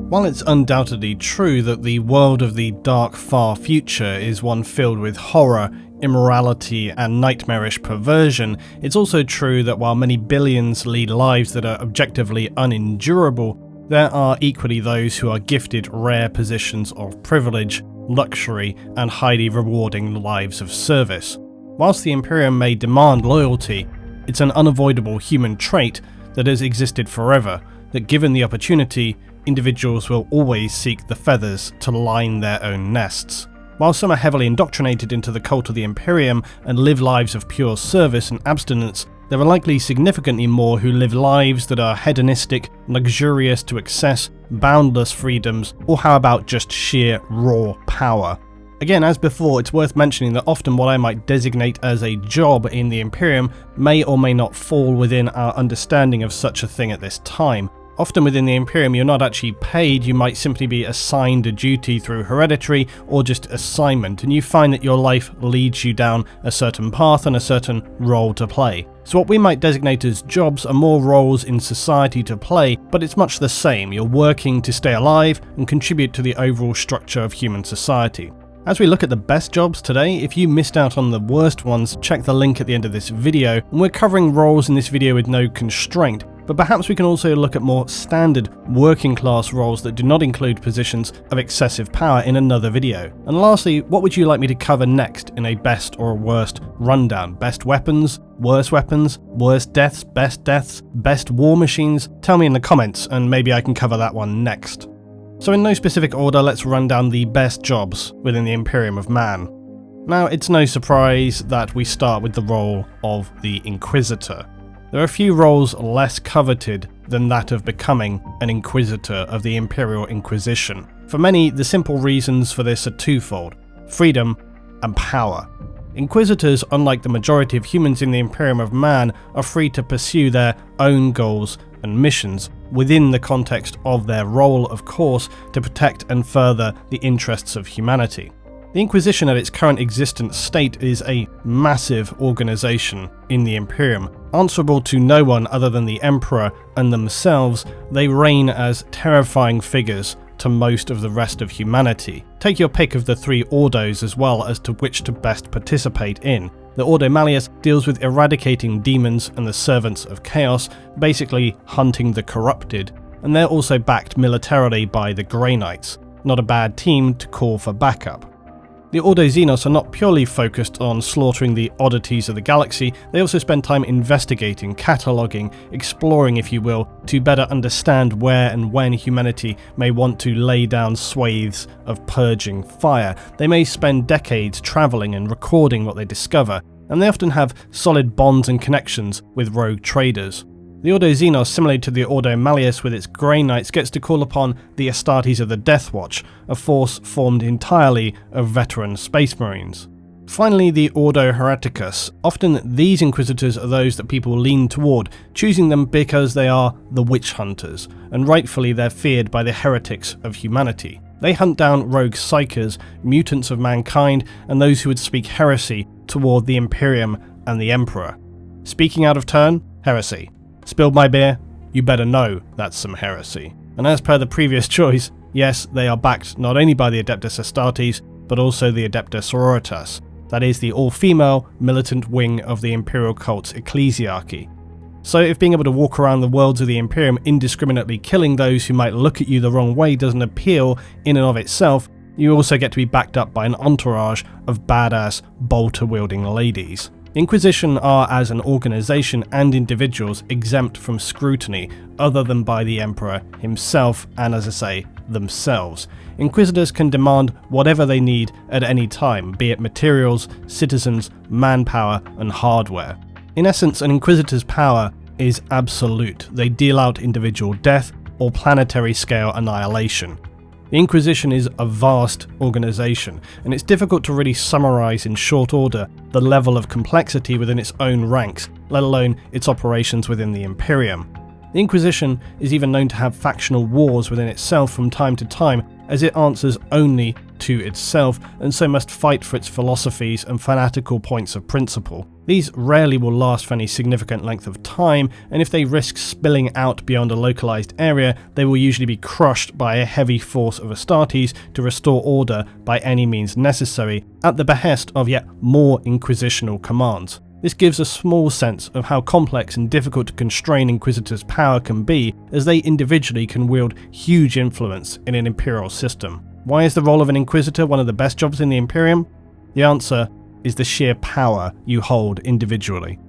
While it's undoubtedly true that the world of the dark far future is one filled with horror, immorality and nightmarish perversion, it's also true that while many billions lead lives that are objectively unendurable, there are equally those who are gifted rare positions of privilege, luxury and highly rewarding lives of service. Whilst the Imperium may demand loyalty, it's an unavoidable human trait that has existed forever, that given the opportunity, individuals will always seek the feathers to line their own nests. While some are heavily indoctrinated into the cult of the Imperium and live lives of pure service and abstinence, there are likely significantly more who live lives that are hedonistic, luxurious to excess, boundless freedoms, or how about just sheer raw power. Again, as before, it's worth mentioning that often what I might designate as a job in the Imperium may or may not fall within our understanding of such a thing at this time. Often within the Imperium you're not actually paid, you might simply be assigned a duty through hereditary or just assignment, and you find that your life leads you down a certain path and a certain role to play. So what we might designate as jobs are more roles in society to play, but it's much the same. You're working to stay alive and contribute to the overall structure of human society. As we look at the best jobs today, if you missed out on the worst ones, check the link at the end of this video, and we're covering roles in this video with no constraint. But perhaps we can also look at more standard working class roles that do not include positions of excessive power in another video. And lastly, what would you like me to cover next in a best or a worst rundown? Best weapons, worst deaths, best war machines? Tell me in the comments and maybe I can cover that one next. So in no specific order, let's run down the best jobs within the Imperium of Man. Now, it's no surprise that we start with the role of the Inquisitor. There are a few roles less coveted than that of becoming an Inquisitor of the Imperial Inquisition. For many, the simple reasons for this are twofold: freedom and power. Inquisitors, unlike the majority of humans in the Imperium of Man, are free to pursue their own goals and missions, within the context of their role, of course, to protect and further the interests of humanity. The Inquisition at its current existent state is a massive organisation in the Imperium. Answerable to no one other than the Emperor and themselves, they reign as terrifying figures to most of the rest of humanity. Take your pick of the three Ordos as well as to which to best participate in. The Ordo Malleus deals with eradicating demons and the servants of chaos, basically hunting the corrupted, and they're also backed militarily by the Grey Knights. Not a bad team to call for backup. The Ordo Xenos are not purely focused on slaughtering the oddities of the galaxy, they also spend time investigating, cataloguing, exploring if you will, to better understand where and when humanity may want to lay down swathes of purging fire. They may spend decades travelling and recording what they discover, and they often have solid bonds and connections with rogue traders. The Ordo Xenos, similarly to the Ordo Malleus with its Grey Knights, gets to call upon the Astartes of the Death Watch, a force formed entirely of veteran Space Marines. Finally, the Ordo Hereticus. Often these Inquisitors are those that people lean toward, choosing them because they are the witch hunters, and rightfully they're feared by the heretics of humanity. They hunt down rogue psychers, mutants of mankind, and those who would speak heresy toward the Imperium and the Emperor. Speaking out of turn? Heresy. Spilled my beer? You better know that's some heresy. And as per the previous choice, yes, they are backed not only by the Adeptus Astartes, but also the Adeptus Sororitas, that is the all-female militant wing of the Imperial cult's ecclesiarchy. So if being able to walk around the worlds of the Imperium indiscriminately killing those who might look at you the wrong way doesn't appeal in and of itself, you also get to be backed up by an entourage of badass, bolter-wielding ladies. Inquisition are, as an organisation and individuals, exempt from scrutiny other than by the Emperor himself and, as I say, themselves. Inquisitors can demand whatever they need at any time, be it materials, citizens, manpower and hardware. In essence, an Inquisitor's power is absolute. They deal out individual death or planetary scale annihilation. The Inquisition is a vast organisation, and it's difficult to really summarise in short order the level of complexity within its own ranks, let alone its operations within the Imperium. The Inquisition is even known to have factional wars within itself from time to time, as it answers only to itself, and so must fight for its philosophies and fanatical points of principle. These rarely will last for any significant length of time, and if they risk spilling out beyond a localized area, they will usually be crushed by a heavy force of Astartes to restore order by any means necessary, at the behest of yet more inquisitional commands. This gives a small sense of how complex and difficult to constrain Inquisitors' power can be, as they individually can wield huge influence in an Imperial system. Why is the role of an Inquisitor one of the best jobs in the Imperium? The answer is the sheer power you hold individually.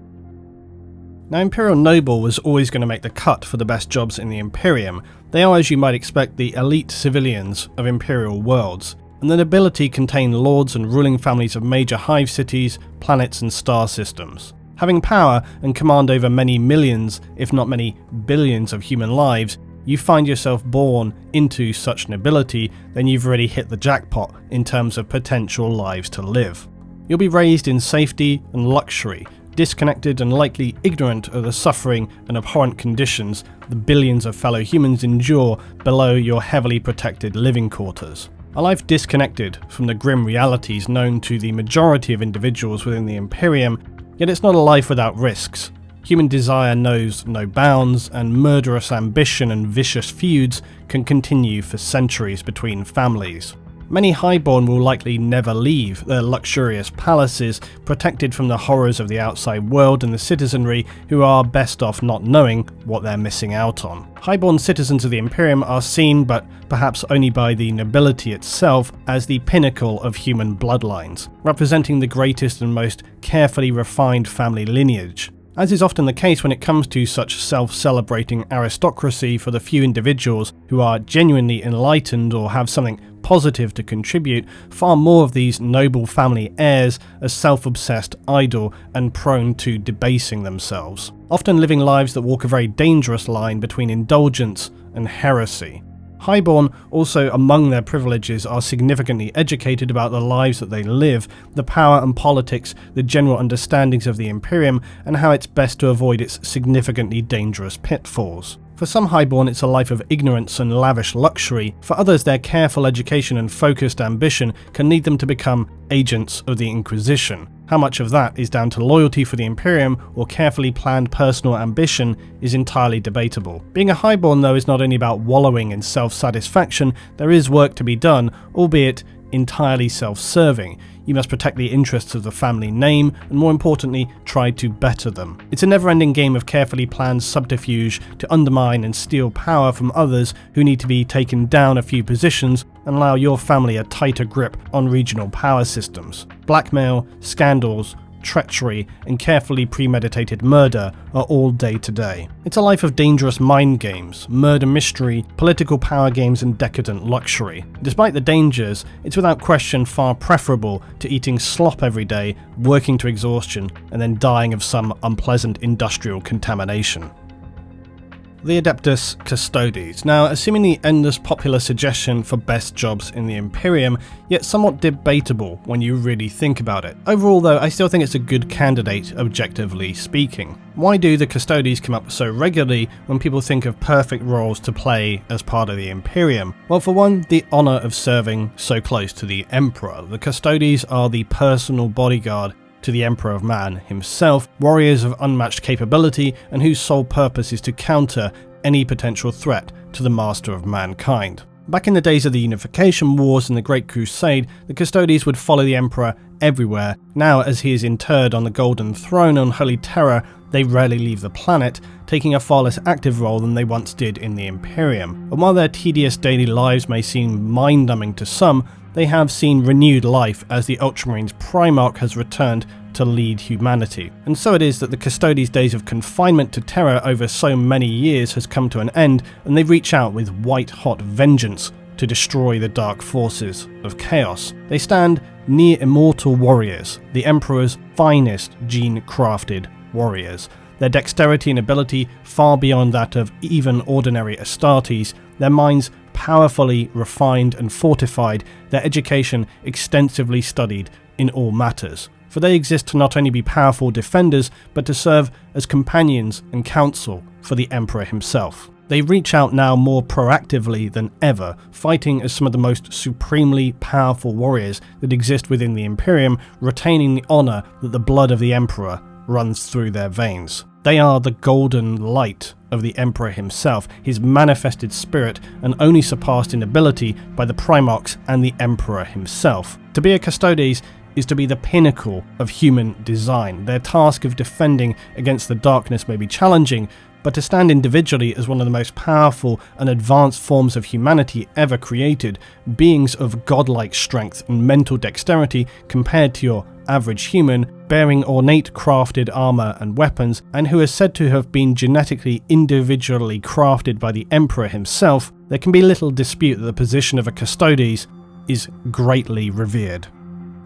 Now, Imperial Noble was always going to make the cut for the best jobs in the Imperium. They are, as you might expect, the elite civilians of Imperial worlds, and the nobility contain lords and ruling families of major hive cities, planets and star systems. Having power and command over many millions, if not many billions of human lives, you find yourself born into such nobility, then you've already hit the jackpot in terms of potential lives to live. You'll be raised in safety and luxury, disconnected and likely ignorant of the suffering and abhorrent conditions the billions of fellow humans endure below your heavily protected living quarters. A life disconnected from the grim realities known to the majority of individuals within the Imperium, yet it's not a life without risks. Human desire knows no bounds, and murderous ambition and vicious feuds can continue for centuries between families. Many Highborn will likely never leave their luxurious palaces, protected from the horrors of the outside world and the citizenry who are best off not knowing what they're missing out on. Highborn citizens of the Imperium are seen, but perhaps only by the nobility itself, as the pinnacle of human bloodlines, representing the greatest and most carefully refined family lineage. As is often the case when it comes to such self-celebrating aristocracy, for the few individuals who are genuinely enlightened or have something positive to contribute, far more of these noble family heirs are self-obsessed, idle, and prone to debasing themselves, often living lives that walk a very dangerous line between indulgence and heresy. Highborn also, among their privileges, are significantly educated about the lives that they live, the power and politics, the general understandings of the Imperium, and how it's best to avoid its significantly dangerous pitfalls. For some Highborn, it's a life of ignorance and lavish luxury. For others, their careful education and focused ambition can lead them to become agents of the Inquisition. How much of that is down to loyalty for the Imperium or carefully planned personal ambition is entirely debatable. Being a Highborn, though, is not only about wallowing in self-satisfaction. There is work to be done, albeit entirely self-serving. You must protect the interests of the family name, and more importantly, try to better them. It's a never-ending game of carefully planned subterfuge to undermine and steal power from others who need to be taken down a few positions and allow your family a tighter grip on regional power systems. Blackmail, scandals, treachery, and carefully premeditated murder are all day to day. It's a life of dangerous mind games, murder mystery, political power games, and decadent luxury. Despite the dangers, it's without question far preferable to eating slop every day, working to exhaustion, and then dying of some unpleasant industrial contamination. The ADEPTUS Custodes. Now, assuming the endless popular suggestion for best jobs in the Imperium, yet somewhat debatable when you really think about it. Overall though, I still think it's a good candidate, objectively speaking. Why do the Custodes come up so regularly when people think of perfect roles to play as part of the Imperium? Well, for one, the honour of serving so close to the Emperor. The Custodes are the personal bodyguard to the Emperor of Man himself, warriors of unmatched capability and whose sole purpose is to counter any potential threat to the master of mankind. Back in the days of the Unification Wars and the Great Crusade, the Custodes would follow the Emperor everywhere. Now, as he is interred on the Golden Throne on Holy Terror, they rarely leave the planet, taking a far less active role than they once did in the Imperium. And while their tedious daily lives may seem mind-numbing to some, they have seen renewed life as the Ultramarines Primarch has returned to lead humanity. And so it is that the Custodes' days of confinement to Terra over so many years has come to an end, and they reach out with white-hot vengeance to destroy the dark forces of chaos. They stand near immortal warriors, the Emperor's finest gene-crafted warriors. Their dexterity and ability far beyond that of even ordinary Astartes, their minds powerfully refined and fortified, their education extensively studied in all matters. For they exist to not only be powerful defenders, but to serve as companions and counsel for the Emperor himself. They reach out now more proactively than ever, fighting as some of the most supremely powerful warriors that exist within the Imperium, retaining the honour that the blood of the Emperor runs through their veins. They are the golden light of the Emperor himself, his manifested spirit, and only surpassed in ability by the Primarchs and the Emperor himself. To be a Custodes is to be the pinnacle of human design. Their task of defending against the darkness may be challenging, but to stand individually as one of the most powerful and advanced forms of humanity ever created, beings of godlike strength and mental dexterity compared to your average human, bearing ornate crafted armour and weapons, and who are said to have been genetically individually crafted by the Emperor himself, there can be little dispute that the position of a Custodes is greatly revered.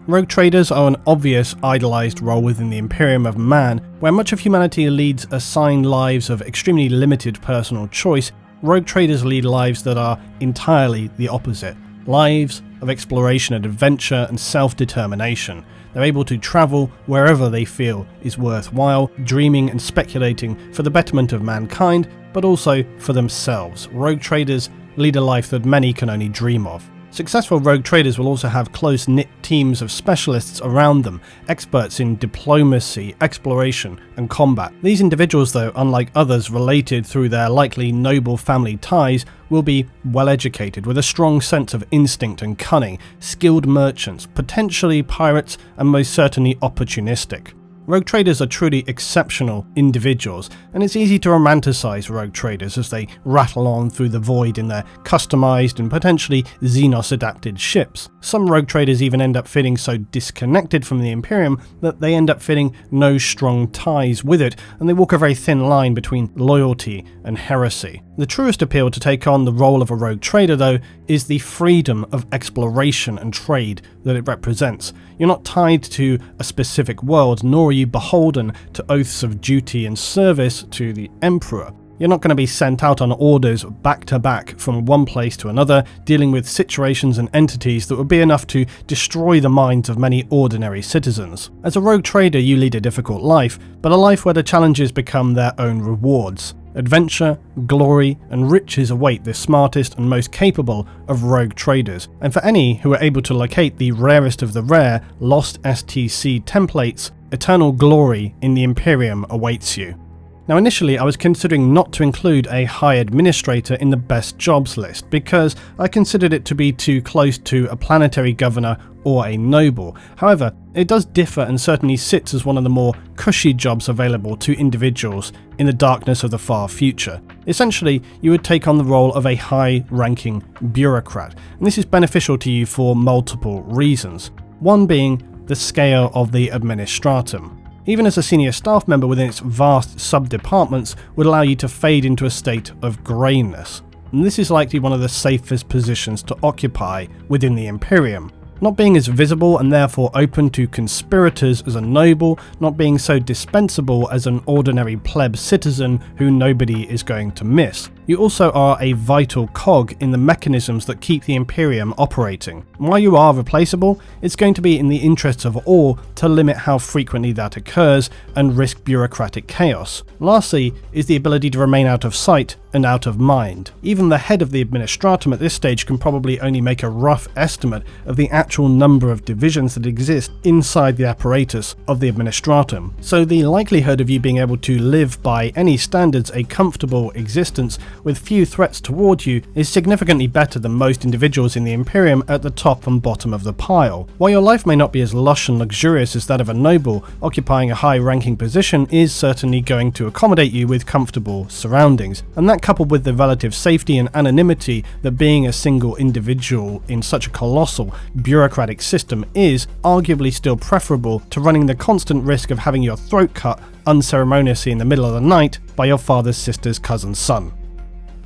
Rogue traders are an obvious idolised role within the Imperium of man. Where much of humanity leads assigned lives of extremely limited personal choice, rogue traders lead lives that are entirely the opposite. Lives of exploration and adventure and self-determination. They're able to travel wherever they feel is worthwhile, dreaming and speculating for the betterment of mankind, but also for themselves. Rogue traders lead a life that many can only dream of. Successful rogue traders will also have close-knit teams of specialists around them, experts in diplomacy, exploration, and combat. These individuals, though, unlike others related through their likely noble family ties, will be well-educated, with a strong sense of instinct and cunning, skilled merchants, potentially pirates, and most certainly opportunistic. Rogue traders are truly exceptional individuals, and it's easy to romanticize rogue traders as they rattle on through the void in their customized and potentially Xenos-adapted ships. Some rogue traders even end up feeling so disconnected from the Imperium that they end up feeling no strong ties with it, and they walk a very thin line between loyalty and heresy. The truest appeal to take on the role of a rogue trader, though, is the freedom of exploration and trade that it represents. You're not tied to a specific world, nor are you beholden to oaths of duty and service to the Emperor. You're not going to be sent out on orders back to back from one place to another, dealing with situations and entities that would be enough to destroy the minds of many ordinary citizens. As a rogue trader, you lead a difficult life, but a life where the challenges become their own rewards. Adventure, glory, and riches await the smartest and most capable of rogue traders, and for any who are able to locate the rarest of the rare lost STC templates, eternal glory in the Imperium awaits you. Now initially I was considering not to include a High Administrator in the best jobs list because I considered it to be too close to a planetary governor or a noble. However, it does differ and certainly sits as one of the more cushy jobs available to individuals in the darkness of the far future. Essentially, you would take on the role of a high-ranking bureaucrat, and this is beneficial to you for multiple reasons. One being the scale of the administratum. Even as a senior staff member within its vast sub-departments would allow you to fade into a state of greyness, and this is likely one of the safest positions to occupy within the Imperium. Not being as visible and therefore open to conspirators as a noble, not being so dispensable as an ordinary pleb citizen who nobody is going to miss. You also are a vital cog in the mechanisms that keep the Imperium operating. And while you are replaceable, it's going to be in the interests of all to limit how frequently that occurs and risk bureaucratic chaos. Lastly is the ability to remain out of sight and out of mind. Even the head of the administratum at this stage can probably only make a rough estimate of the actual number of divisions that exist inside the apparatus of the administratum, so the likelihood of you being able to live by any standards a comfortable existence with few threats toward you is significantly better than most individuals in the Imperium at the top and bottom of the pile. While your life may not be as lush and luxurious as that of a noble, occupying a high-ranking position is certainly going to accommodate you with comfortable surroundings, and that coupled with the relative safety and anonymity that being a single individual in such a colossal bureaucratic system is arguably still preferable to running the constant risk of having your throat cut unceremoniously in the middle of the night by your father's sister's cousin's son.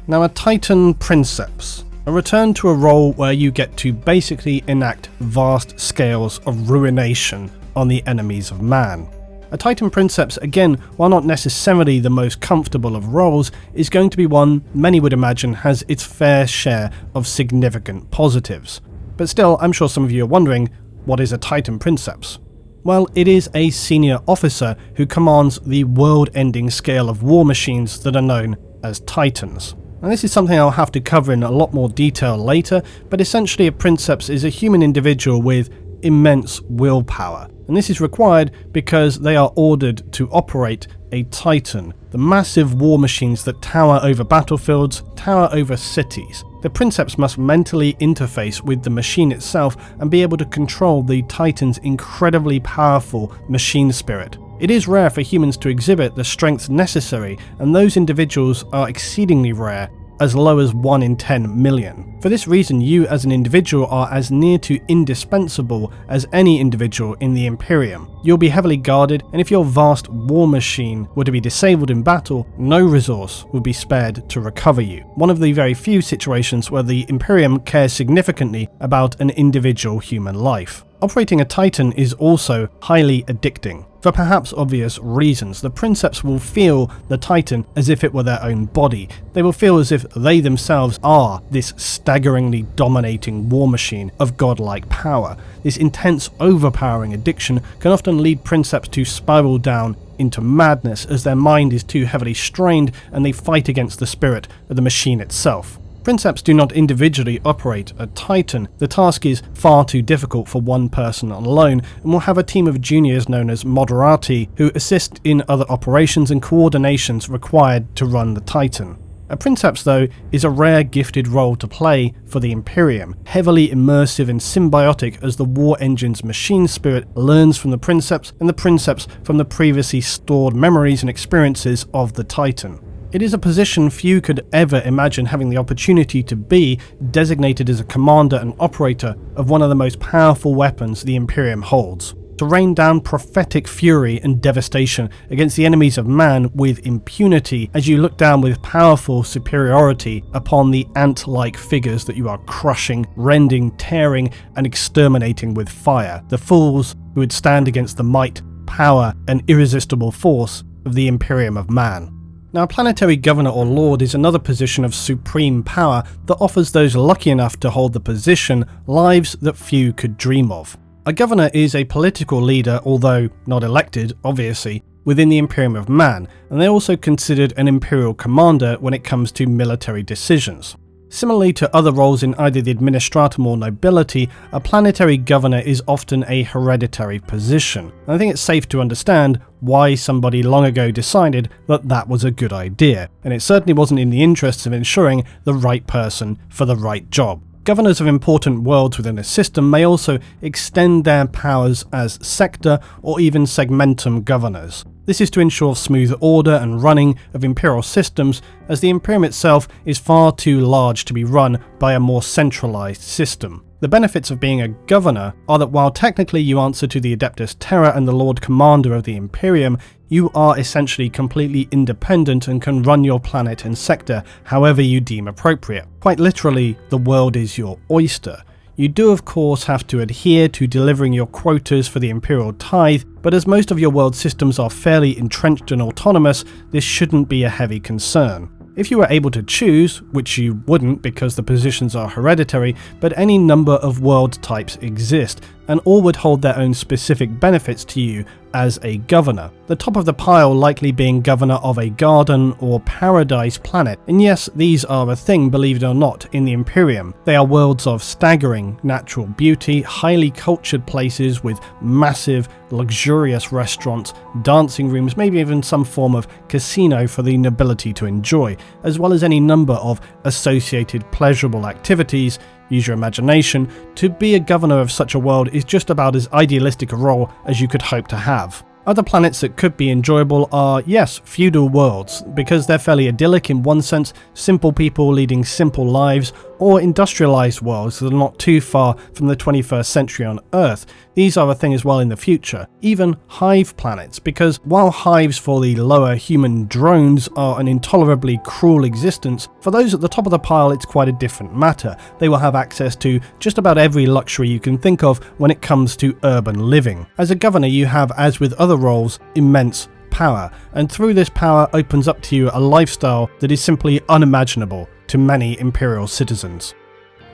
Now, a Titan Princeps, a return to a role where you get to basically enact vast scales of ruination on the enemies of man. A Titan Princeps, again, while not necessarily the most comfortable of roles, is going to be one many would imagine has its fair share of significant positives. But still, I'm sure some of you are wondering, what is a Titan Princeps? Well, it is a senior officer who commands the world-ending scale of war machines that are known as Titans. Now, this is something I'll have to cover in a lot more detail later, but essentially a Princeps is a human individual with immense willpower. And this is required because they are ordered to operate a Titan, the massive war machines that tower over battlefields, tower over cities. The Princeps must mentally interface with the machine itself and be able to control the Titan's incredibly powerful machine spirit. It is rare for humans to exhibit the strength necessary, and those individuals are exceedingly rare, as low as 1 in 10 million. For this reason, you as an individual are as near to indispensable as any individual in the Imperium. You'll be heavily guarded, and if your vast war machine were to be disabled in battle, no resource would be spared to recover you. One of the very few situations where the Imperium cares significantly about an individual human life. Operating a Titan is also highly addicting. For perhaps obvious reasons, the Princeps will feel the Titan as if it were their own body. They will feel as if they themselves are this staggeringly dominating war machine of godlike power. This intense, overpowering addiction can often lead Princeps to spiral down into madness as their mind is too heavily strained and they fight against the spirit of the machine itself. Princeps do not individually operate a Titan. The task is far too difficult for one person alone, and will have a team of juniors known as Moderati who assist in other operations and coordinations required to run the Titan. A Princeps, though, is a rare gifted role to play for the Imperium, heavily immersive and symbiotic as the war engine's machine spirit learns from the Princeps and the Princeps from the previously stored memories and experiences of the Titan. It is a position few could ever imagine having the opportunity to be, designated as a commander and operator of one of the most powerful weapons the Imperium holds. To rain down prophetic fury and devastation against the enemies of man with impunity as you look down with powerful superiority upon the ant-like figures that you are crushing, rending, tearing, and exterminating with fire. The fools who would stand against the might, power, and irresistible force of the Imperium of man. Now, a planetary governor or lord is another position of supreme power that offers those lucky enough to hold the position lives that few could dream of. A governor is a political leader, although not elected, obviously, within the Imperium of Man, and they're also considered an imperial commander when it comes to military decisions. Similarly to other roles in either the administratum or nobility, a planetary governor is often a hereditary position, and I think it's safe to understand why somebody long ago decided that that was a good idea, and it certainly wasn't in the interests of ensuring the right person for the right job. Governors of important worlds within a system may also extend their powers as sector or even segmentum governors. This is to ensure smooth order and running of imperial systems, as the Imperium itself is far too large to be run by a more centralized system. The benefits of being a governor are that while technically you answer to the Adeptus Terra and the Lord Commander of the Imperium, you are essentially completely independent and can run your planet and sector however you deem appropriate. Quite literally, the world is your oyster. You do of course have to adhere to delivering your quotas for the Imperial tithe, but as most of your world systems are fairly entrenched and autonomous, this shouldn't be a heavy concern. If you were able to choose, which you wouldn't because the positions are hereditary, but any number of world types exist, and all would hold their own specific benefits to you as a governor. The top of the pile likely being governor of a garden or paradise planet, and yes, these are a thing, believe it or not, in the Imperium. They are worlds of staggering natural beauty, highly cultured places with massive, luxurious restaurants, dancing rooms, maybe even some form of casino for the nobility to enjoy, as well as any number of associated pleasurable activities. Use your imagination. To be a governor of such a world is just about as idealistic a role as you could hope to have. Other planets that could be enjoyable are, yes, feudal worlds, because they're fairly idyllic in one sense, simple people leading simple lives, or industrialized worlds that are not too far from the 21st century on Earth. These are a thing as well in the future. Even hive planets, because while hives for the lower human drones are an intolerably cruel existence, for those at the top of the pile it's quite a different matter. They will have access to just about every luxury you can think of when it comes to urban living. As a governor you have, as with other roles, immense power, and through this power opens up to you a lifestyle that is simply unimaginable to many Imperial citizens.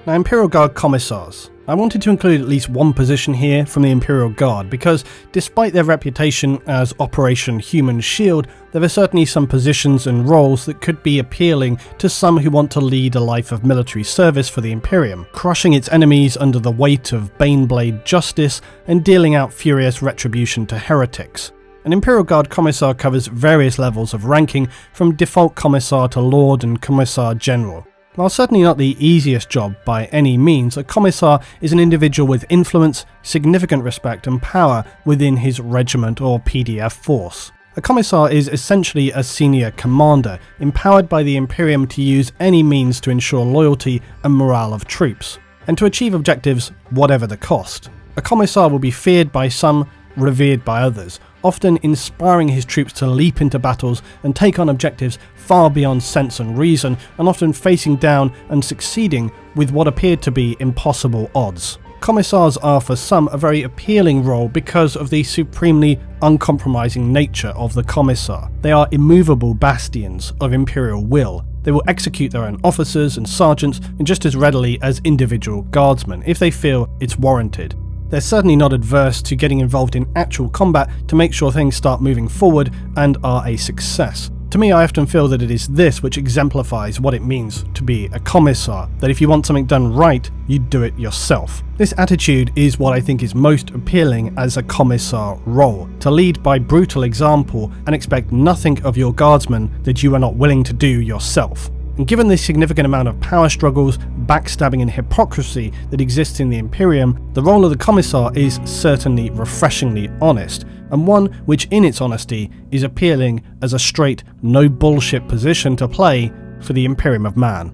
Now, Imperial Guard Commissars. I wanted to include at least one position here from the Imperial Guard because, despite their reputation as Operation Human Shield, there are certainly some positions and roles that could be appealing to some who want to lead a life of military service for the Imperium, crushing its enemies under the weight of Baneblade justice and dealing out furious retribution to heretics. An Imperial Guard Commissar covers various levels of ranking, from default Commissar to Lord and Commissar General. While certainly not the easiest job by any means, a Commissar is an individual with influence, significant respect and power within his regiment or PDF force. A Commissar is essentially a senior commander, empowered by the Imperium to use any means to ensure loyalty and morale of troops, and to achieve objectives whatever the cost. A Commissar will be feared by some, revered by others, often inspiring his troops to leap into battles and take on objectives far beyond sense and reason, and often facing down and succeeding with what appeared to be impossible odds. Commissars are for some a very appealing role because of the supremely uncompromising nature of the Commissar. They are immovable bastions of Imperial will. They will execute their own officers and sergeants just as readily as individual guardsmen if they feel it's warranted. They're certainly not adverse to getting involved in actual combat to make sure things start moving forward and are a success. To me, I often feel that it is this which exemplifies what it means to be a Commissar, that if you want something done right, you do it yourself. This attitude is what I think is most appealing as a Commissar role, to lead by brutal example and expect nothing of your guardsmen that you are not willing to do yourself. And given the significant amount of power struggles, backstabbing and hypocrisy that exists in the Imperium, the role of the Commissar is certainly refreshingly honest, and one which in its honesty is appealing as a straight, no bullshit position to play for the Imperium of Man.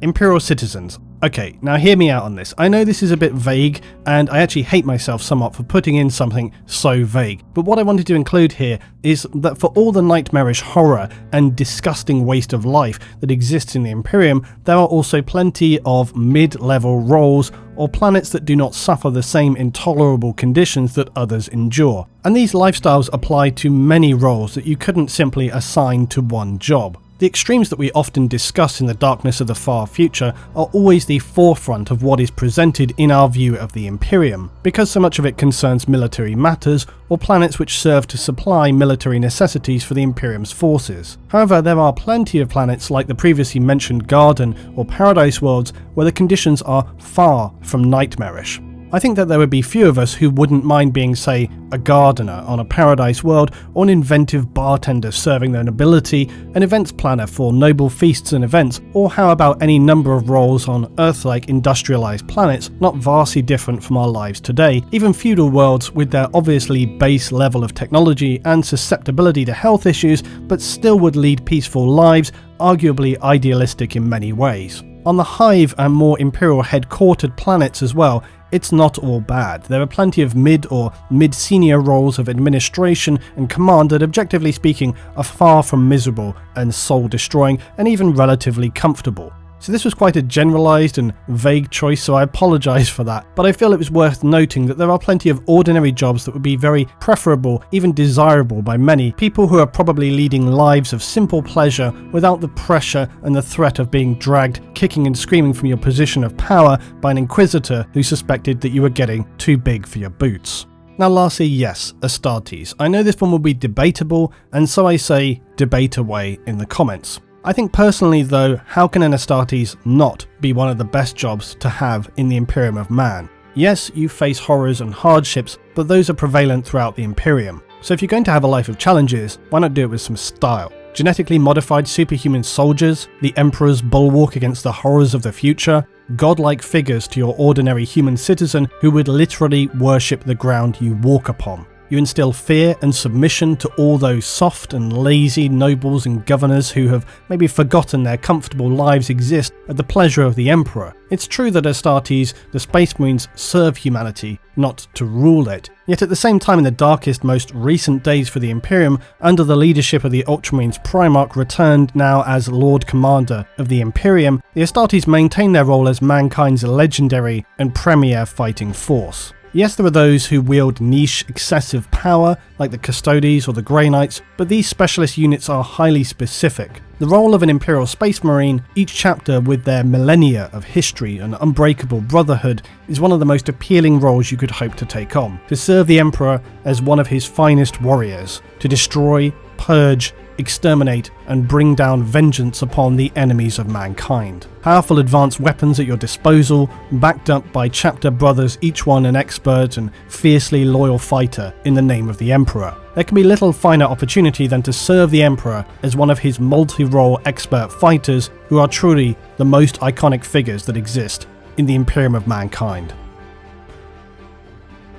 Imperial citizens. Okay, now hear me out on this. I know this is a bit vague, and I actually hate myself somewhat for putting in something so vague, but what I wanted to include here is that for all the nightmarish horror and disgusting waste of life that exists in the Imperium, there are also plenty of mid-level roles or planets that do not suffer the same intolerable conditions that others endure. And these lifestyles apply to many roles that you couldn't simply assign to one job. The extremes that we often discuss in the darkness of the far future are always the forefront of what is presented in our view of the Imperium, because so much of it concerns military matters or planets which serve to supply military necessities for the Imperium's forces. However, there are plenty of planets like the previously mentioned Garden or Paradise worlds where the conditions are far from nightmarish. I think that there would be few of us who wouldn't mind being, say, a gardener on a paradise world, or an inventive bartender serving their nobility, an events planner for noble feasts and events, or how about any number of roles on Earth-like industrialized planets not vastly different from our lives today, even feudal worlds with their obviously base level of technology and susceptibility to health issues, but still would lead peaceful lives, arguably idealistic in many ways. On the Hive and more Imperial headquartered planets as well, it's not all bad. There are plenty of mid or mid-senior roles of administration and command that, objectively speaking, are far from miserable and soul-destroying and even relatively comfortable. So this was quite a generalised and vague choice, so I apologise for that, but I feel it was worth noting that there are plenty of ordinary jobs that would be very preferable, even desirable by many, people who are probably leading lives of simple pleasure without the pressure and the threat of being dragged kicking and screaming from your position of power by an Inquisitor who suspected that you were getting too big for your boots. Now lastly, yes, Astartes. I know this one will be debatable, and so I say debate away in the comments. I think personally though, how can an Astartes not be one of the best jobs to have in the Imperium of Man? Yes, you face horrors and hardships, but those are prevalent throughout the Imperium. So if you're going to have a life of challenges, why not do it with some style? Genetically modified superhuman soldiers, the Emperor's bulwark against the horrors of the future, godlike figures to your ordinary human citizen who would literally worship the ground you walk upon. You instill fear and submission to all those soft and lazy nobles and governors who have maybe forgotten their comfortable lives exist at the pleasure of the Emperor. It's true that Astartes, the Space Marines, serve humanity, not to rule it. Yet at the same time, in the darkest, most recent days for the Imperium, under the leadership of the Ultramarines Primarch, returned now as Lord Commander of the Imperium, the Astartes maintain their role as mankind's legendary and premier fighting force. Yes, there are those who wield niche, excessive power, like the Custodes or the Grey Knights, but these specialist units are highly specific. The role of an Imperial Space Marine, each chapter with their millennia of history and unbreakable brotherhood, is one of the most appealing roles you could hope to take on. To serve the Emperor as one of his finest warriors, to destroy, purge, exterminate, and bring down vengeance upon the enemies of mankind. Powerful advanced weapons at your disposal, backed up by chapter brothers, each one an expert and fiercely loyal fighter in the name of the Emperor. There can be little finer opportunity than to serve the Emperor as one of his multi-role expert fighters who are truly the most iconic figures that exist in the Imperium of mankind.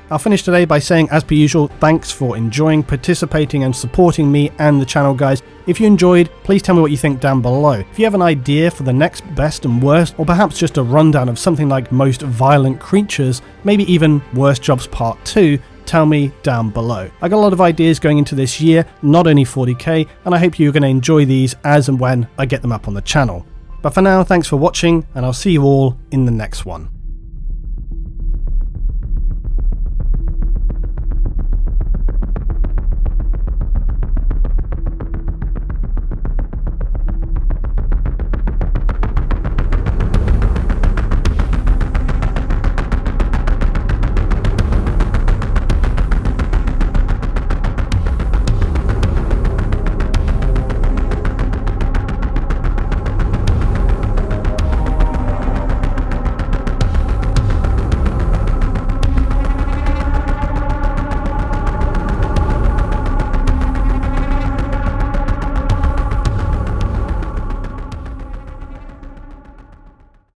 I'll finish today by saying, as per usual, thanks for enjoying, participating and supporting me and the channel, guys. If you enjoyed, please tell me what you think down below. If you have an idea for the next best and worst, or perhaps just a rundown of something like most violent creatures, maybe even Worst Jobs Part 2, tell me down below. I got a lot of ideas going into this year, not only 40k, and I hope you're going to enjoy these as and when I get them up on the channel. But for now, thanks for watching, and I'll see you all in the next one.